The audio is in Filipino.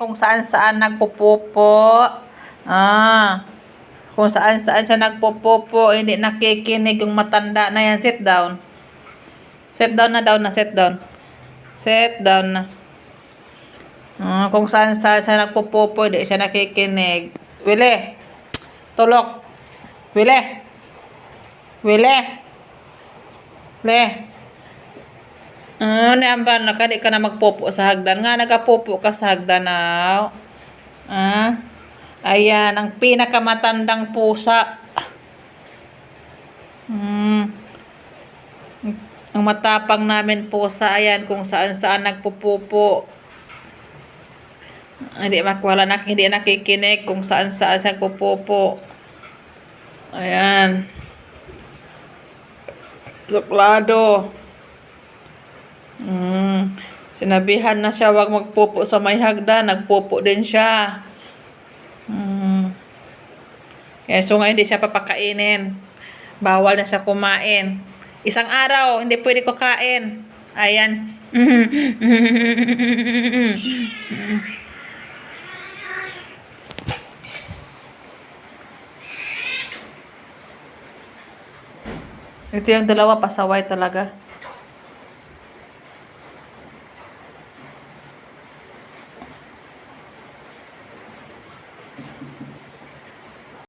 kung saan-saan nagpupupo. Kung saan-saan siya nagpupupo, hindi nakikinig yung matanda na yan. Sit down. Sit down na daw na, sit down. Sit down na. Kung saan-saan siya nagpupupo, hindi siya nakikinig. Willie, tulok. Willie. Willie. Niamban na ka, di ka na magpupo sa hagdan. Nga, nagapupo ka sa hagdan now. Ayan, ang pinakamatandang pusa. Ang matapang namin pusa, ayan, kung saan-saan nagpupupo. Hindi makwala na, hindi nakikinig kung saan-saan siya nagpupupo. Ayan. Suklado. Sinabihan na siya wag magpupo sa may hagdan, nagpupo din siya. So ngayon hindi siya papakainin. Bawal na siya kumain. Isang araw, hindi pwede ko kain. Ayan. Ito yung dalawa, pasaway talaga.